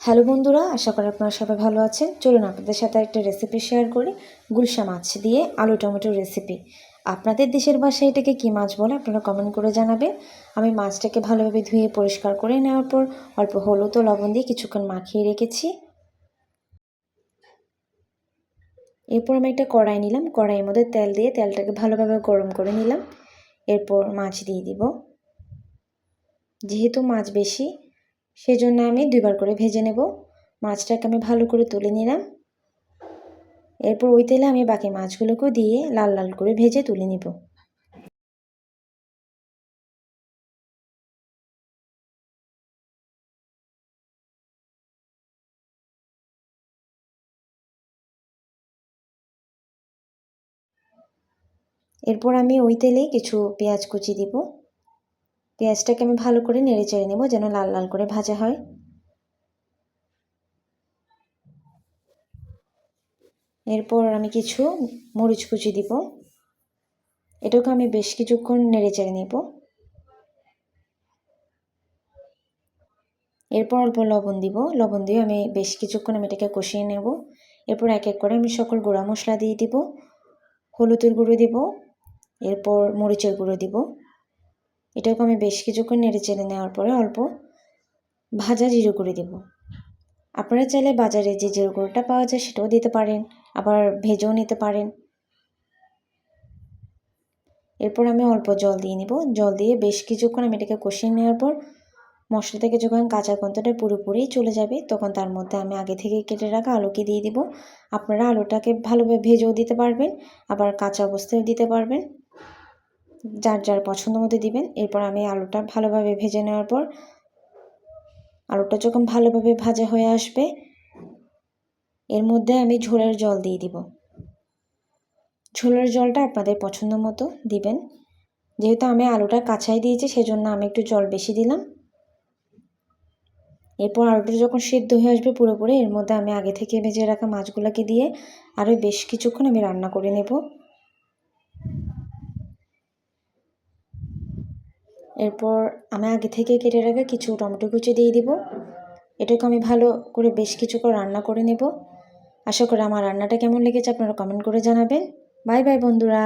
Hello বন্ধুরা, আশা করি আপনারা সবাই ভালো আছেন। চলুন আপনাদের সাথে একটা রেসিপি শেয়ার করি, গুলশা মাছ দিয়ে আলু টমেটোর রেসিপি। আপনাদের দেশের ভাষায় এটাকে কী মাছ বলে আপনারা কমেন্ট করে জানাবেন। আমি মাছটাকে ভালোভাবে ধুয়ে পরিষ্কার করে নেওয়ার পর অল্প হলুদ ও লবণ দিয়ে কিছুক্ষণ মাখিয়ে রেখেছি। এরপর আমি একটা কড়াই নিলাম, কড়াইয়ের মধ্যে তেল দিয়ে তেলটাকে ভালোভাবে গরম করে নিলাম। এরপর মাছ দিয়ে দিব। যেহেতু মাছ বেশি সেজন্য আমি দুইবার করে ভেজে নেব। মাছটাকে আমি ভালো করে তুলে নিলাম। এরপর ওই তেলে আমি বাকি মাছগুলোকেও দিয়ে লাল লাল করে ভেজে তুলে নিব। এরপর আমি ওই তেলেই কিছু পেঁয়াজ কুচি দিব। পেঁয়াজটাকে আমি ভালো করে নেড়ে চেড়ে নেব যেন লাল লাল করে ভাজা হয়। এরপর আমি কিছু মরিচ কুচি দিব। এটাকে আমি বেশ কিছুক্ষণ নেড়ে চেড়ে নেব। এরপর অল্প লবণ দিব। লবণ দিয়ে আমি বেশ কিছুক্ষণ এটাকে কষিয়ে নেব। এরপর এক এক করে আমি সকল গুঁড়া মশলা দিয়ে দিব। হলুদের গুঁড়ো দিব, এরপর মরিচের গুঁড়ো দিব। এটাকে আমি বেশ কিছুক্ষণ নেড়ে চেড়ে নেওয়ার পরে অল্প ভাজা জিরে গুঁড়ো দিব। আপনারা চাইলে বাজারে যে জিরে গুঁড়োটা পাওয়া যায় সেটাও দিতে পারেন, আবার ভেজেও নিতে পারেন। এরপর আমি অল্প জল দিয়ে নিব। জল দিয়ে বেশ কিছুক্ষণ আমি এটাকে কষিয়ে নেওয়ার পর মশলা থেকে যখন কাঁচা গন্ধটা পুরোপুরি চলে যাবে তখন তার মধ্যে আমি আগে থেকে কেটে রাখা আলুকে দিয়ে দিব। আপনারা আলুটাকে ভালোভাবে ভেজেও দিতে পারবেন, আবার কাঁচা অবস্থায়ও দিতে পারবেন, যার যার পছন্দ মতো দিবেন। এরপর আমি আলুটা ভালোভাবে ভেজে নেওয়ার পর আলুটা যখন ভালোভাবে ভাজা হয়ে আসবে এর মধ্যে আমি ঝোলের জল দিয়ে দিব। ঝোলের জলটা আপনাদের পছন্দ মতো দিবেন। যেহেতু আমি আলুটা কাঁচাই দিয়েছি সেজন্য আমি একটু জল বেশি দিলাম। এরপর আলুটা যখন সিদ্ধ হয়ে আসবে পুরোপুরি এর মধ্যে আমি আগে থেকে ভেজে রাখা মাছগুলোকে দিয়ে আরও বেশ কিছুক্ষণ আমি রান্না করে নেব। এরপর আমি আগে থেকে কেটে রাখা কিছু টমেটো কুচি দিয়ে দিব। এটাকে আমি ভালো করে বেশ কিছুক্ষণ রান্না করে নেব। আশা করি আমার রান্নাটা কেমন লেগেছে আপনারা কমেন্ট করে জানাবেন। বাই বাই বন্ধুরা।